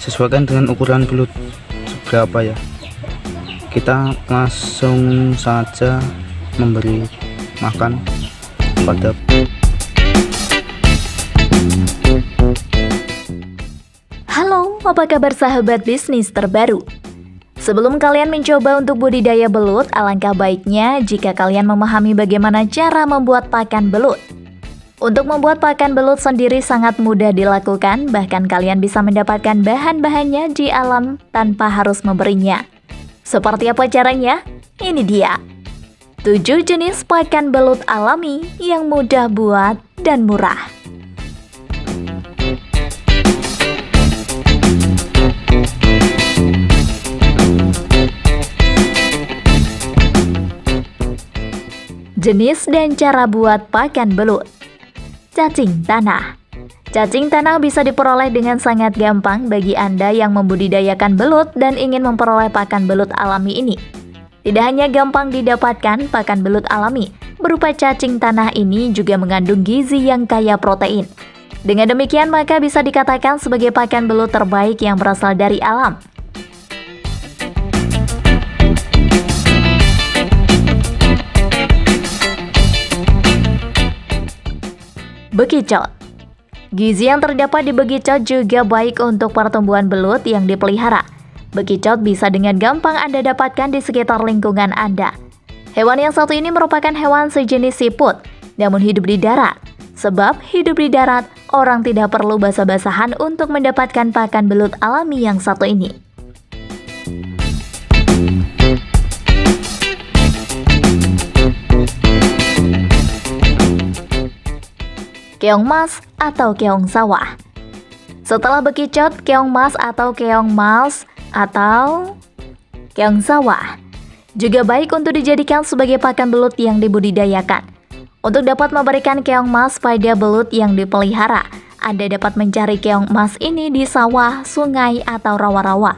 Sesuaikan dengan ukuran belut seberapa ya. Kita langsung saja memberi makan pada. Halo, apa kabar sahabat bisnis terbaru? Sebelum kalian mencoba untuk budidaya belut, alangkah baiknya jika kalian memahami bagaimana cara membuat pakan belut. Untuk membuat pakan belut sendiri sangat mudah dilakukan, bahkan kalian bisa mendapatkan bahan-bahannya di alam tanpa harus memberinya. Seperti apa caranya? Ini dia. 7 jenis pakan belut alami yang mudah buat dan murah. Jenis dan cara buat pakan belut. Cacing tanah. Cacing tanah bisa diperoleh dengan sangat gampang bagi Anda yang membudidayakan belut dan ingin memperoleh pakan belut alami ini. Tidak hanya gampang didapatkan, pakan belut alami berupa cacing tanah ini juga mengandung gizi yang kaya protein. Dengan demikian maka bisa dikatakan sebagai pakan belut terbaik yang berasal dari alam. Bekicot. Gizi yang terdapat di bekicot juga baik untuk pertumbuhan belut yang dipelihara. Bekicot bisa dengan gampang Anda dapatkan di sekitar lingkungan Anda. Hewan yang satu ini merupakan hewan sejenis siput, namun hidup di darat. Sebab hidup di darat, orang tidak perlu basah-basahan untuk mendapatkan pakan belut alami yang satu ini. Keong mas atau keong sawah. Setelah bekicot, keong mas atau keong mouse atau keong sawah juga baik untuk dijadikan sebagai pakan belut yang dibudidayakan. Untuk dapat memberikan keong mas pada belut yang dipelihara, Anda dapat mencari keong mas ini di sawah, sungai, atau rawa-rawa.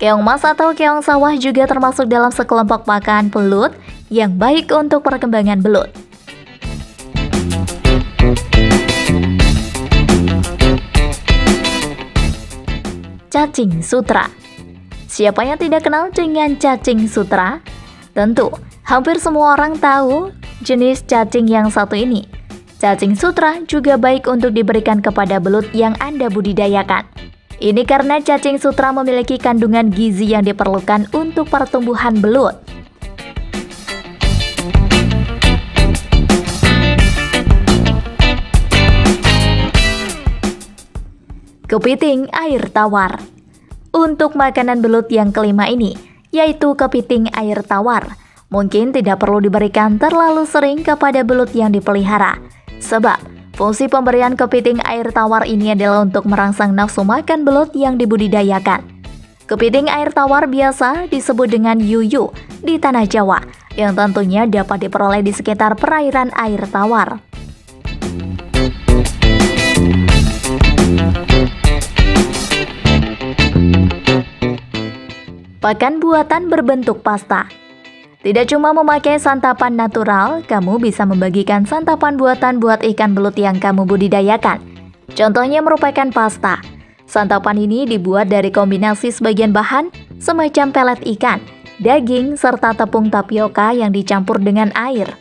Keong mas atau keong sawah juga termasuk dalam sekelompok pakan belut yang baik untuk perkembangan belut. Cacing sutra. Siapa yang tidak kenal dengan cacing sutra? Tentu, hampir semua orang tahu jenis cacing yang satu ini. Cacing sutra juga baik untuk diberikan kepada belut yang Anda budidayakan. Ini karena cacing sutra memiliki kandungan gizi yang diperlukan untuk pertumbuhan belut. Kepiting air tawar. Untuk makanan belut yang kelima ini, yaitu kepiting air tawar, mungkin tidak perlu diberikan terlalu sering kepada belut yang dipelihara. Sebab, fungsi pemberian kepiting air tawar ini adalah untuk merangsang nafsu makan belut yang dibudidayakan. Kepiting air tawar biasa disebut dengan yuyu di tanah Jawa, yang tentunya dapat diperoleh di sekitar perairan air tawar. Pakan buatan berbentuk pasta. Tidak cuma memakai santapan natural, kamu bisa membagikan santapan buatan buat ikan belut yang kamu budidayakan. Contohnya merupakan pasta. Santapan ini dibuat dari kombinasi sebagian bahan semacam pelet ikan, daging, serta tepung tapioka yang dicampur dengan air.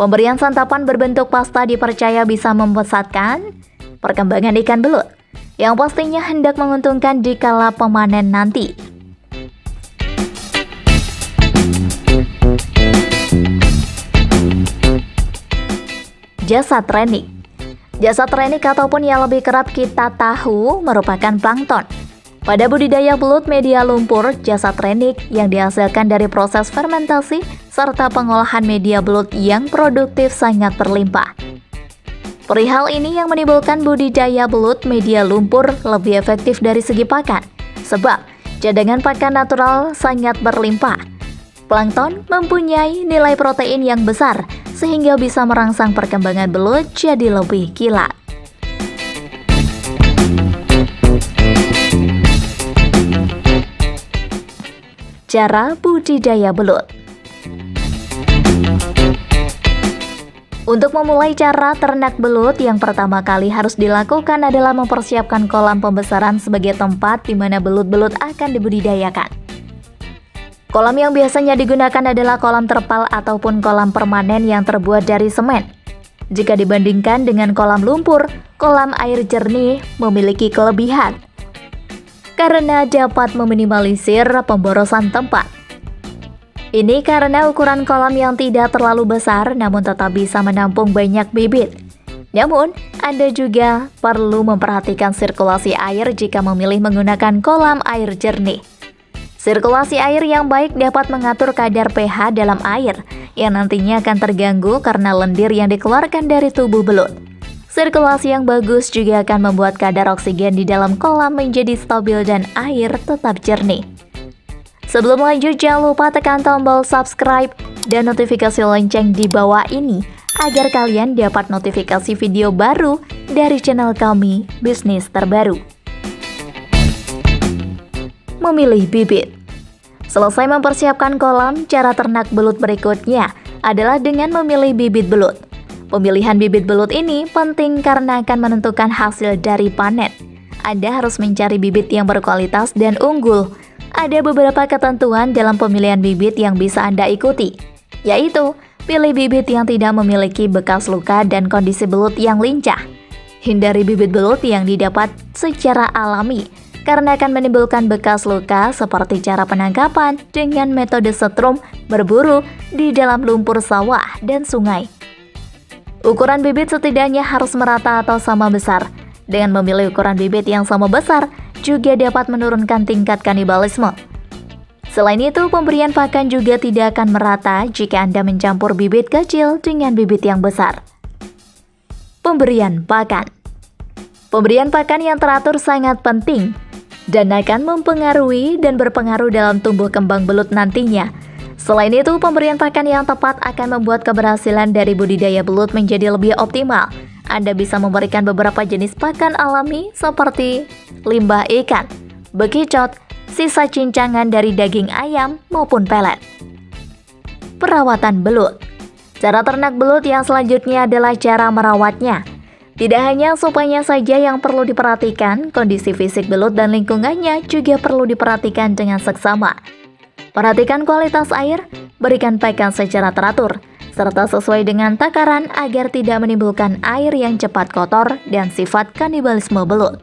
Pemberian santapan berbentuk pasta dipercaya bisa memesatkan perkembangan ikan belut, yang pastinya hendak menguntungkan di kala pemanen nanti. Jasad renik. Jasad renik ataupun yang lebih kerap kita tahu merupakan plankton. Pada budidaya belut media lumpur, jasad renik yang dihasilkan dari proses fermentasi serta pengolahan media belut yang produktif sangat berlimpah. Perihal ini yang menimbulkan budidaya belut media lumpur lebih efektif dari segi pakan, sebab cadangan pakan natural sangat berlimpah. Plankton mempunyai nilai protein yang besar, sehingga bisa merangsang perkembangan belut jadi lebih kilat. Cara budidaya belut. Untuk memulai cara ternak belut, yang pertama kali harus dilakukan adalah mempersiapkan kolam pembesaran sebagai tempat di mana belut-belut akan dibudidayakan. Kolam yang biasanya digunakan adalah kolam terpal ataupun kolam permanen yang terbuat dari semen. Jika dibandingkan dengan kolam lumpur, kolam air jernih memiliki kelebihan karena dapat meminimalisir pemborosan tempat. Ini karena ukuran kolam yang tidak terlalu besar namun tetap bisa menampung banyak bibit. Namun, Anda juga perlu memperhatikan sirkulasi air jika memilih menggunakan kolam air jernih. Sirkulasi air yang baik dapat mengatur kadar pH dalam air yang nantinya akan terganggu karena lendir yang dikeluarkan dari tubuh belut. Sirkulasi yang bagus juga akan membuat kadar oksigen di dalam kolam menjadi stabil dan air tetap jernih. Sebelum lanjut, jangan lupa tekan tombol subscribe dan notifikasi lonceng di bawah ini agar kalian dapat notifikasi video baru dari channel kami, Bisnis Terbaru. Memilih bibit. Selesai mempersiapkan kolam, cara ternak belut berikutnya adalah dengan memilih bibit belut. Pemilihan bibit belut ini penting karena akan menentukan hasil dari panen. Anda harus mencari bibit yang berkualitas dan unggul. Ada beberapa ketentuan dalam pemilihan bibit yang bisa Anda ikuti, yaitu pilih bibit yang tidak memiliki bekas luka dan kondisi belut yang lincah. Hindari bibit belut yang didapat secara alami, karena akan menimbulkan bekas luka seperti cara penangkapan dengan metode setrum berburu di dalam lumpur sawah dan sungai. Ukuran bibit setidaknya harus merata atau sama besar. Dengan memilih ukuran bibit yang sama besar, juga dapat menurunkan tingkat kanibalisme. Selain itu, pemberian pakan juga tidak akan merata jika Anda mencampur bibit kecil dengan bibit yang besar. Pemberian pakan. Pemberian pakan yang teratur sangat penting dan akan mempengaruhi dan berpengaruh dalam tumbuh kembang belut nantinya. Selain itu, pemberian pakan yang tepat akan membuat keberhasilan dari budidaya belut menjadi lebih optimal. Anda bisa memberikan beberapa jenis pakan alami seperti limbah ikan, bekicot, sisa cincangan dari daging ayam maupun pelet. Perawatan belut. Cara ternak belut yang selanjutnya adalah cara merawatnya. Tidak hanya supaya saja yang perlu diperhatikan, kondisi fisik belut dan lingkungannya juga perlu diperhatikan dengan seksama. Perhatikan kualitas air, berikan pakan secara teratur, serta sesuai dengan takaran agar tidak menimbulkan air yang cepat kotor dan sifat kanibalisme belut.